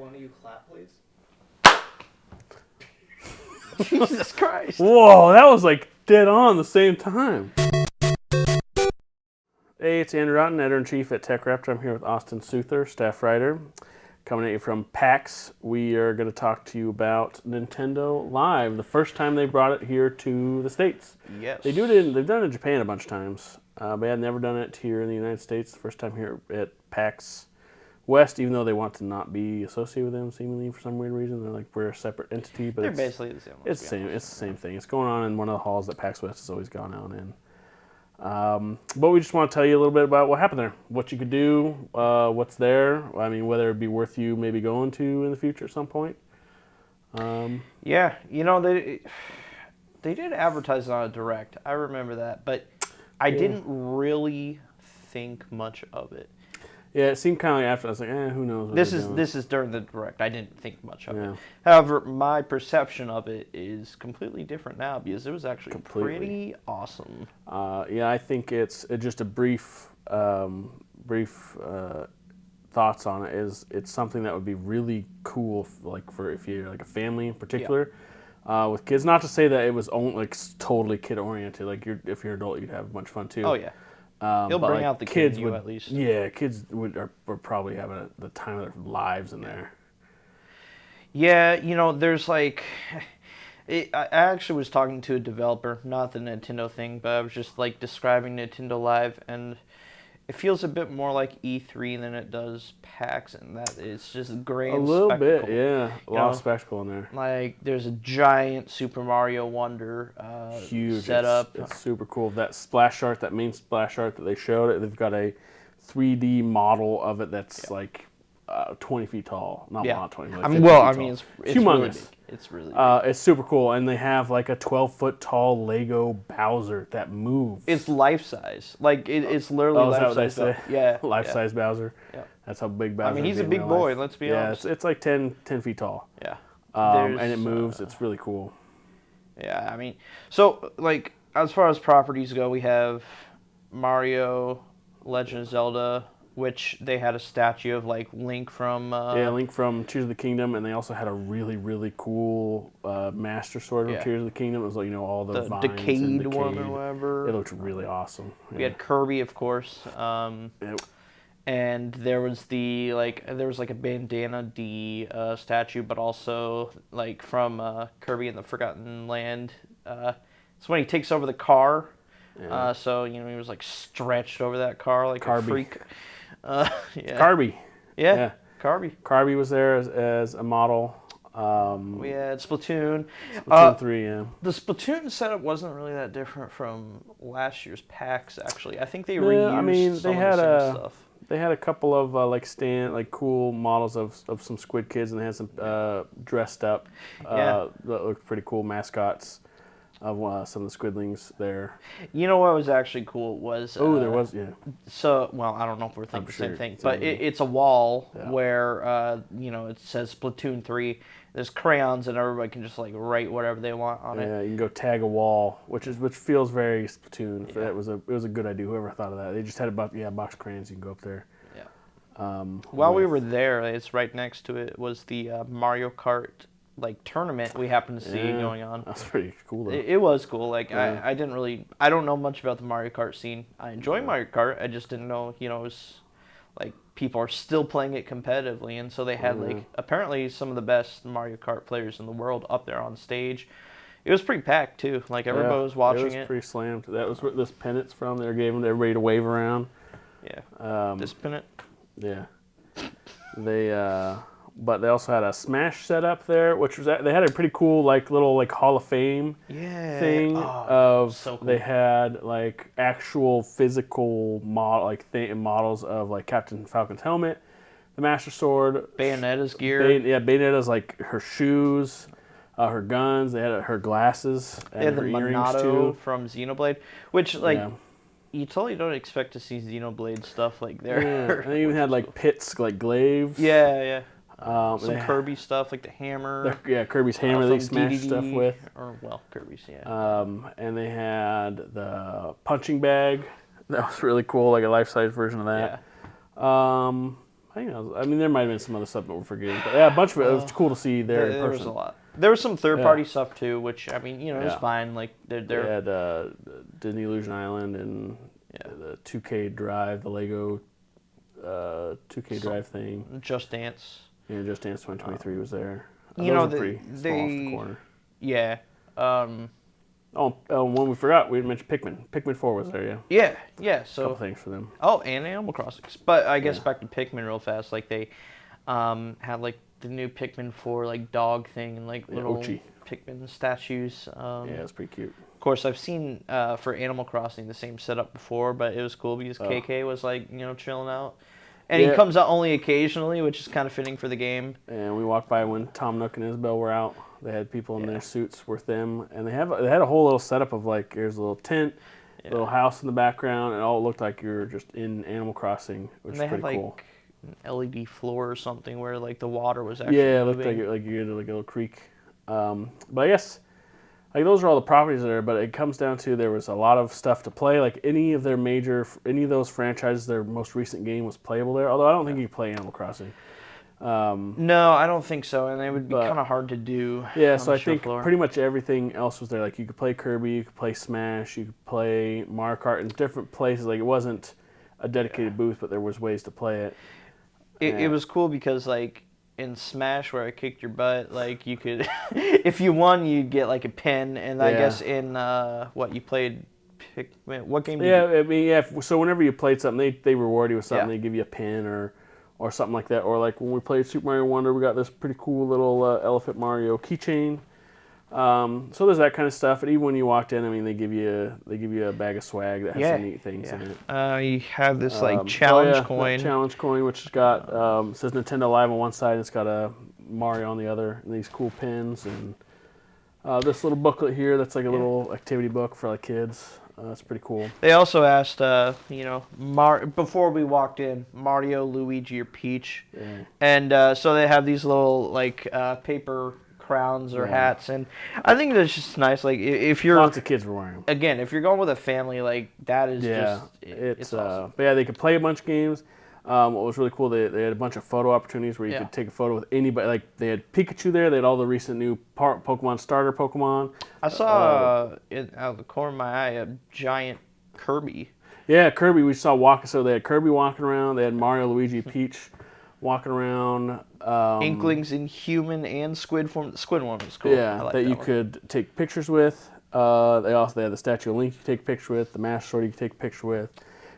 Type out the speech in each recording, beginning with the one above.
one of you clap, please? Jesus Christ. Whoa, that was like dead on the same time. Hey, it's Andrew Otten, Editor-in-Chief at TechRaptor. I'm here with Austin Souther, staff writer. Coming at you from PAX. We are going to talk to you about Nintendo Live, the first time they brought it here to the States. Yes. They've done it in Japan a bunch of times. They had never done it here in the United States. The first time here at PAX West, even though they want to not be associated with them, seemingly for some weird reason. They're like, we're a separate entity, but They're basically the same. It's the same. It's the same thing. It's going on in one of the halls that PAX West has always gone on in. But we just want to tell you a little bit about what happened there, what you could do, what's there. I mean, whether it'd be worth you maybe going to in the future at some point. Yeah, you know, they did advertise it on a direct. I remember that, but I didn't really think much of it. Yeah, it seemed kind of like after I was like, who knows what This is during the direct. I didn't think much of it. However, my perception of it is completely different now because it was actually pretty awesome. Yeah, I think it's just a brief thoughts on it. Is it's something that would be really cool, like for if you're like a family in particular, with kids. Not to say that it was only like totally kid oriented. Like if you're an adult, you'd have a bunch of fun too. Oh yeah. You'll bring out the kids in you at least. Yeah, kids would probably having the time of their lives in there. Yeah, you know, there's like, I actually was talking to a developer, not the Nintendo thing, but I was just like describing Nintendo Live, and it feels a bit more like E3 than it does PAX, and that it's just grand a little spectacle. bit, yeah, a lot of spectacle in there. Like there's a giant Super Mario Wonder huge setup. It's super cool. That splash art, that main splash art that they showed, they've got a 3D model of it that's like 20 feet tall. Not 20. Like it's humongous. Really big. It's really big. It's super cool, and they have like a 12-foot tall Lego Bowser that moves. It's life size. Like it's literally life size. Say? Yeah, life size Bowser. Yeah. That's how big Bowser is. I mean, he's a big boy. Let's be honest. Yeah, it's like 10 feet tall. Yeah. And it moves. It's really cool. Yeah, I mean, so like as far as properties go, we have Mario, Legend of Zelda, which they had a statue of like Link from Link from Tears of the Kingdom, and they also had a really, really cool Master Sword from Tears of the Kingdom. It was like, all the vines decayed one or whatever. It looked really awesome. Yeah. We had Kirby, of course, and there was a Bandana D statue, but also like from Kirby and the Forgotten Land. It's when he takes over the car. Yeah. So he was like stretched over that car like a freak. Kirby. Yeah. Kirby. Kirby was there as a model. We had Splatoon. Splatoon 3, yeah. The Splatoon setup wasn't really that different from last year's PAX, actually. I think they reused some of the same stuff. They had a couple of cool models of some Squid Kids, and they had some dressed up that looked pretty cool mascots of some of the Squidlings there. You know what was actually cool was... there was, yeah. So, well, I don't know if we're thinking the same thing, but it's a wall where, it says Splatoon 3. There's crayons, and everybody can just, like, write whatever they want on it. Yeah, you can go tag a wall, which feels very Splatoon. Yeah. It was a good idea. Whoever thought of that. They just had a box of crayons. You can go up there. Yeah. While we were there, it's right next to it, was the Mario Kart tournament we happened to see going on. That's pretty cool though. It was cool. Like I don't know much about the Mario Kart scene. I enjoy Mario Kart. I just didn't know, it was like people are still playing it competitively, and so they had apparently some of the best Mario Kart players in the world up there on stage. It was pretty packed too. Like everybody was watching it. It was pretty slammed. That was where this pennant's from. They gave them to everybody to wave around. Yeah. This pennant. Yeah. But they also had a Smash set up there, which was they had a pretty cool little Hall of Fame thing so cool. They had actual physical models of Captain Falcon's helmet, the Master Sword, Bayonetta's gear. Bayonetta's her shoes, her guns. They had her glasses and her earrings too from Xenoblade, which you totally don't expect to see Xenoblade stuff there. Yeah, and they even had pits glaives. Yeah. Some Kirby stuff, like the hammer. Kirby's hammer they smashed stuff with. Kirby's, yeah. And they had the punching bag. That was really cool, like a life-size version of that. I mean, there might have been some other stuff that we're forgetting, but yeah, a bunch of it. It was cool to see there in There was person. a lot. There was some third-party stuff too, which I mean, you know, it's Yeah. fine. Like They they're had Disney Illusion Island and the 2K Drive, the Lego 2K Drive thing. Just Dance. Yeah, Just Dance 2023 was there. You Those know, are pretty small off the corner. Yeah. One we forgot, we mentioned Pikmin. Pikmin 4 was there, yeah. Yeah. A So. couple things for them. Oh, and Animal Crossing. But I guess Yeah. back to Pikmin real fast. Like they had like the new Pikmin 4 like dog thing and like little Ochi. Pikmin statues. Yeah, it's pretty cute. Of course, I've seen for Animal Crossing the same setup before, but it was cool because KK was like chilling out, and he comes out only occasionally, which is kind of fitting for the game. And we walked by when Tom Nook and Isabel were out. They had people in their suits with them, and they had a whole little setup of like here's a little tent, a little house in the background, and it all looked like you were just in Animal Crossing, which is pretty cool. An LED floor or something where like the water was actually it moving. looked like you had like a little creek. But I guess like those are all the properties there. But it comes down to there was a lot of stuff to play. Like any of those franchises, their most recent game was playable there. Although I don't think you could play Animal Crossing. No, I don't think so, and it would be kind of hard to do. Yeah, so I think pretty much everything else was there. Like you could play Kirby, you could play Smash, you could play Mario Kart in different places. Like it wasn't a dedicated booth, but there was ways to play it. It was cool because like in Smash where I kicked your butt, like you could, if you won, you'd get like a pin, and I guess in what you played, what game? I mean, So whenever you played something, they reward you with something. They give you a pin or something like that. Or like when we played Super Mario Wonder, we got this pretty cool little Elephant Mario keychain. So there's that kind of stuff. And even when you walked in, I mean, they give you a bag of swag that has some neat things in it. You have this like challenge coin. Challenge coin, which has got says Nintendo Live on one side, it's got a Mario on the other, and these cool pins, and this little booklet here that's like a little activity book for like kids. That's pretty cool. They also asked, before we walked in, Mario, Luigi, or Peach, and so they have these little like paper crowns or hats, and I think that's just nice. Like if you're lots of kids were wearing them. Again, if you're going with a family, like that is it's awesome. But yeah, they could play a bunch of games. What was really cool, they had a bunch of photo opportunities where you could take a photo with anybody. Like they had Pikachu there, they had all the recent new Pokemon starter Pokemon. I saw out of the corner of my eye a giant Kirby. Yeah, Kirby. We saw walking. So they had Kirby walking around. They had Mario, Luigi, Peach walking around. Inklings in human and squid form. The squid one was cool. Yeah, that you could take pictures with. They had the Statue of Link you could take a picture with. The Master Sword you could take a picture with.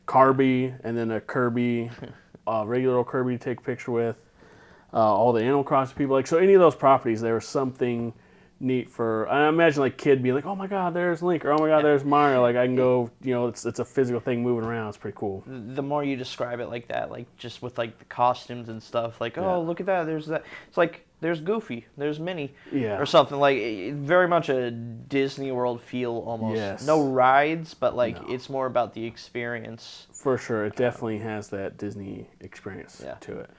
Kirby, and then a Kirby, regular old Kirby to take a picture with. All the Animal Crossing people. Like, so any of those properties, there was something neat for. I imagine like kid being like, oh my god, there's Link, or oh my god, there's Mario. Like I can go, it's a physical thing moving around. It's pretty cool. The more you describe it like that, like just with like the costumes and stuff, like oh look at that, there's that. It's like there's Goofy, there's Minnie, or something like very much a Disney World feel almost. Yes. No rides, but like it's more about the experience. For sure, it definitely has that Disney experience to it.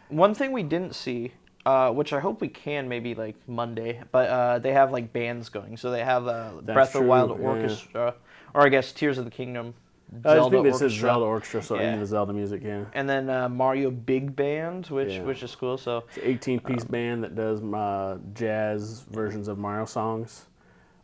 One thing we didn't see, which I hope we can maybe like Monday, but they have like bands going. So they have Breath of the Wild Orchestra, or I guess Tears of the Kingdom. I think this is Zelda Orchestra, so the Zelda music, And then Mario Big Band, which is cool. So it's an 18-piece band that does jazz versions of Mario songs.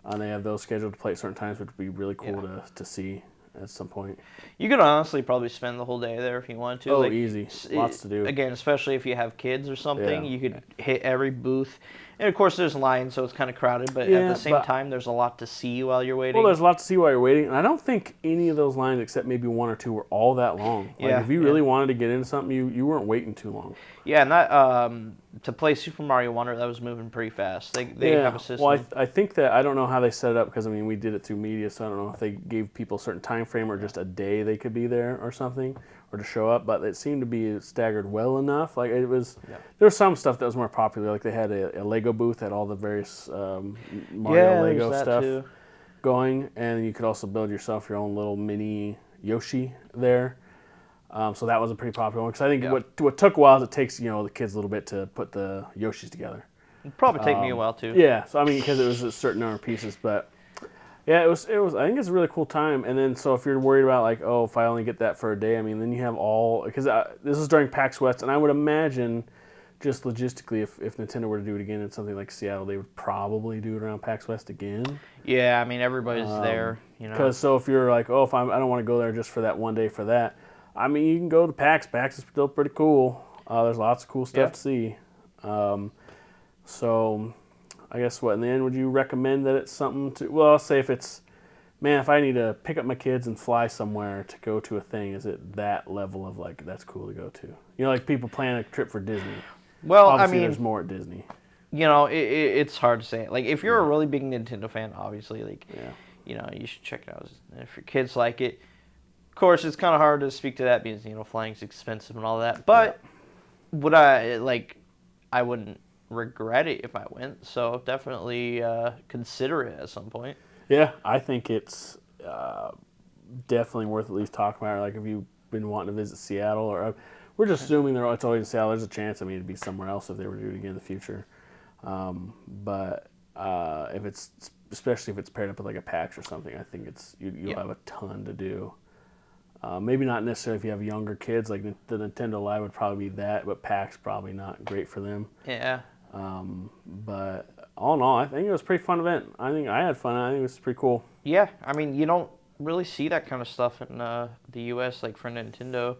And they have those scheduled to play at certain times, which would be really cool to see at some point. You could honestly probably spend the whole day there if you wanted to. Oh, like, easy. Lots to do. Again, especially if you have kids or something, you could hit every booth. And of course, there's lines, so it's kind of crowded. But at the same time, there's a lot to see while you're waiting. Well, there's a lot to see while you're waiting. And I don't think any of those lines, except maybe one or two, were all that long. Like, if you really wanted to get into something, you weren't waiting too long. Yeah, and that to play Super Mario Wonder, that was moving pretty fast. They have a system. Well, I think that, I don't know how they set it up, because, I mean, we did it through media, so I don't know if they gave people a certain time frame or just a day they could be there or something, or to show up, but it seemed to be staggered well enough. Like, it was, there was some stuff that was more popular, like they had a Lego booth, had all the various Mario Lego stuff going, and you could also build yourself your own little mini Yoshi there. So that was a pretty popular one, because I think what took a while is it takes the kids a little bit to put the Yoshis together. It'd probably take me a while too. Yeah, so I mean, because it was a certain number of pieces, but Yeah, it was. It was. I think it's a really cool time. And then, so if you're worried about like, oh, if I only get that for a day, I mean, then you have all because this is during PAX West, and I would imagine, just logistically, if Nintendo were to do it again in something like Seattle, they would probably do it around PAX West again. Yeah, I mean everybody's there, you know. Because so if you're like, oh, if I don't want to go there just for that one day for that, I mean, you can go to PAX. PAX is still pretty cool. There's lots of cool stuff to see. So I guess what in the end would you recommend that it's something to? Well, I'll say if it's, man, if I need to pick up my kids and fly somewhere to go to a thing, is it that level of like that's cool to go to? You know, like people plan a trip for Disney. Well, Obviously, I mean, there's more at Disney. you know, it's hard to say. Like if you're a really big Nintendo fan, obviously, like, you know, you should check it out. If your kids like it, of course, it's kind of hard to speak to that because you know flying's expensive and all that. But would I like? I wouldn't regret it if I went. So definitely consider it at some point. Yeah, I think it's definitely worth at least talking about. Like if you've been wanting to visit Seattle, or we're just assuming it's always in Seattle. There's a chance. I mean, it'd be somewhere else if they were to do it again in the future. But if it's especially if it's paired up with like a PAX or something, I think you'll have a ton to do. Maybe not necessarily if you have younger kids. Like the Nintendo Live would probably be that, but PAX probably not great for them. Yeah. But all in all, I think it was a pretty fun event. I think I had fun. I think it was pretty cool. Yeah, I mean, you don't really see that kind of stuff in the U.S. like for Nintendo.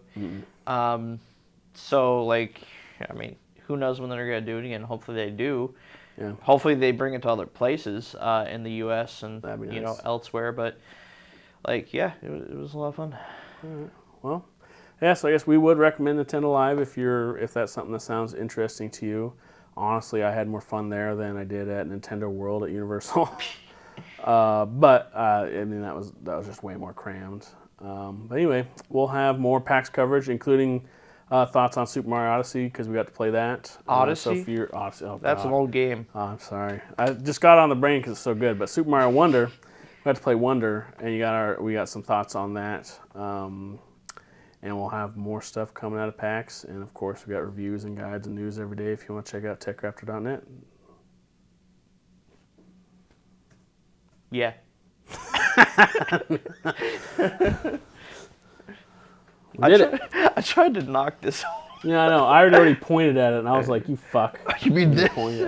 So like, I mean, who knows when they're gonna do it again? Hopefully they do. Yeah. Hopefully they bring it to other places in the U.S. and That'd be nice. you know elsewhere. But like, yeah, it was a lot of fun. All right. Well, yeah. So I guess we would recommend Nintendo Live if that's something that sounds interesting to you. Honestly, I had more fun there than I did at Nintendo World at Universal. But I mean that was just way more crammed. But anyway, we'll have more PAX coverage, including thoughts on Super Mario Odyssey because we got to play that. Odyssey? So if you're Odyssey, That's an old game. I'm sorry, I just got it on the brain because it's so good. But Super Mario Wonder, we got to play Wonder, and we got some thoughts on that. And we'll have more stuff coming out of PAX. And of course, we got reviews and guides and news every day if you want to check out TechRaptor.net. Yeah. I tried to knock this. Yeah, I know. I had already pointed at it, and I was like, "You fuck." You mean this? Pointed.